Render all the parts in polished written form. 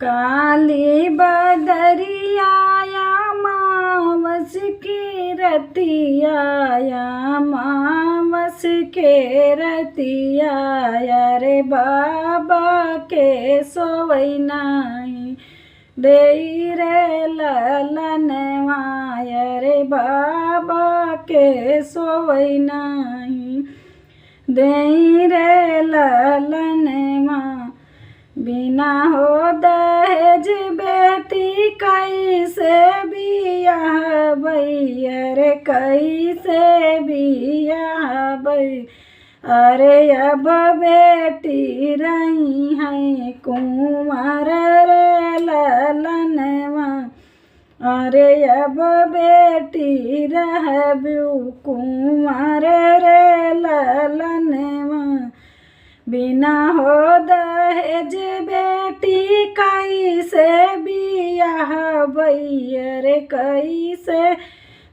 काली बदरियाया मावस की रतियाया मावस के रतियाया रे बाबा के सोवई नाही देई रे ललनवाया रे बाबा के सोवई नाही देई रे ललनवा। बिना हो दहेज बेटी कैसे बियाह भैया रे कैसे बियाह भई। अरे अब बेटी रही है कुंवर रे ललनवा। अरे अब बेटी रहबू कुंवर रे ललनवा। बिना हो दहेज बेटी कैसे बियाह भैया रे कैसे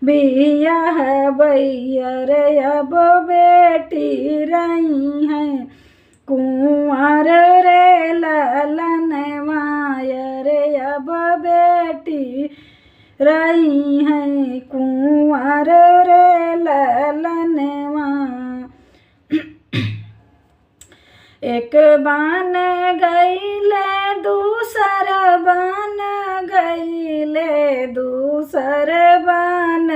बियाह भैया रे। अब बेटी रही है कुंवर रे ललनवा रे। अब बेटी रही है कुंवर रे ललनवा। एक बान गईले दूसर बान गईले दूसर बान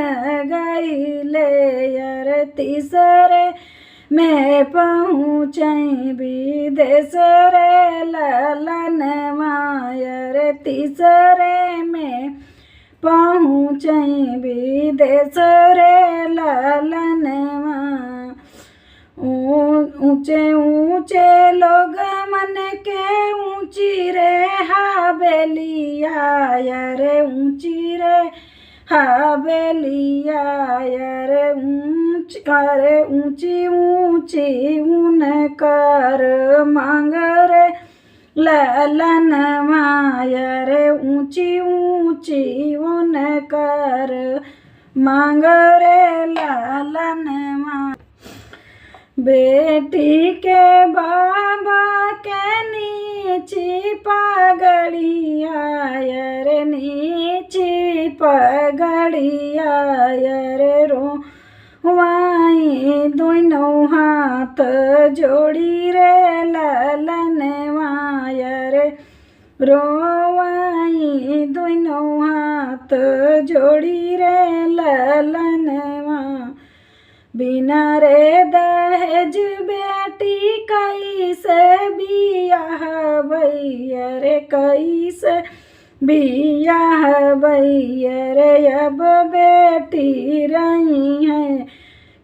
गईले यार तीसरे में पहुँचे विदेश रे ललनवा यार। तीसरे में पहुँचे विदेश रे ललनवा। ऊंचे ऊंचे लोग मन के ऊंची रे हवेलिया रे ऊंची रे हवेलिया रे अरे ऊंची ऊंची उनकर मांग रे ललनवा रे। ऊंची ऊंची उनकर मांग रे ललनवा। बेटी के बाबा के नीची पगड़िया रे नीची पगड़िया रे रोवाई दोनों हाथ जोड़ी रे ललनवा रे। रोवाई दोनों हाथ जोड़ी रे ललनवा। बिना रे दहेज बेटी कैसे बियाह भैया रे कैसे बियाह भैया रे। अब बेटी रही है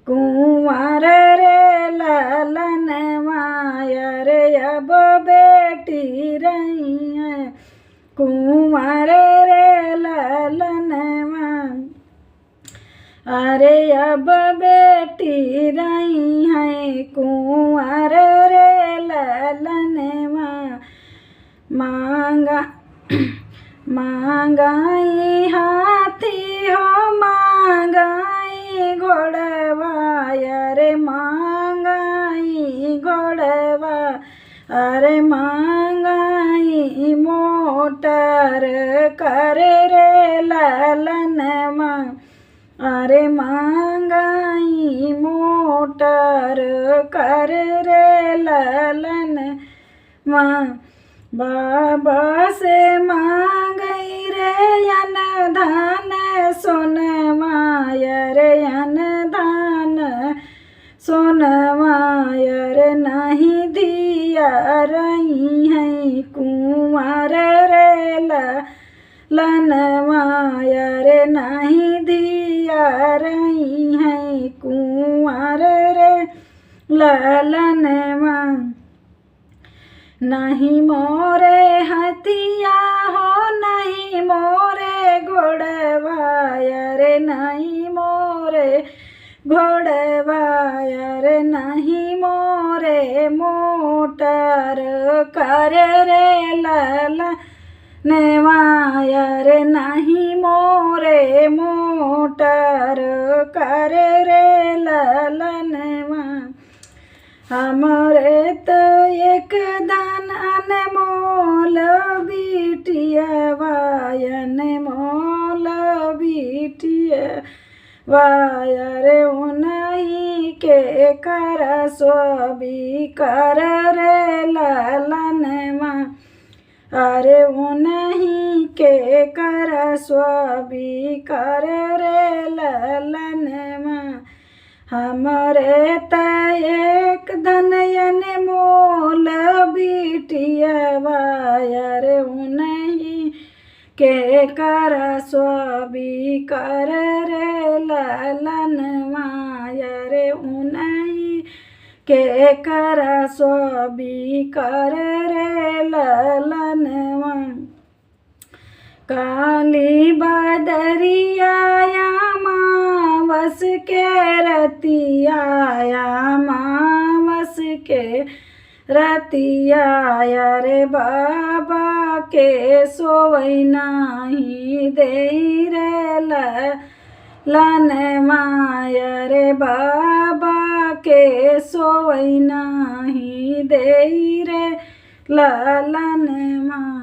कुंवर रे ललनवा रे। अब बेटी रही है कुंवर रे ललनवा। अरे अब बेटी रही है कुंवर रे ललनवा। मांगा मांगाई हाथी हो मांगाई घोड़वा रे मांगाई घोड़वा। अरे मांगाई मोटर कर रे ललनवा। अरे मांगाई मोटर कर रे ललनवा। बाबा से मांगई रे अनधान सोनवा रे अनधान सोनवा रे। नहीं दिया रही है कुंवर रे ललनवा रे। नहीं दिया रही है कुंवर रे ललनवा। नहीं मोरे हथिया हो नहीं मोरे घोड़वा रे। नहीं मोरे घोड़वा रे। नहीं मोरे मोटर कर रे ललनवा रे। नहीं मोरे मोटर कर रे ललनवा। हमरे तो एक दान अनमोल बीट वायर उन्हीं के कर सोबी कर रे ललनवा। अरे उन्हीं के कर सोबी कर रे ललनवा। हमरे त एक धनयन मोल बिटियवा। अरे उन्हीं के कर सोबी कर रे ललनवा। अरे उन्हीं के कर सोबी कर रे ललनवा। काली बदरिया अमावस के रतिया अमावस के रतिया। अरे बाबा के सोवई नाही देई रे ललनवा। अरे बाबा के सोवई नाही देई रे ललनवा।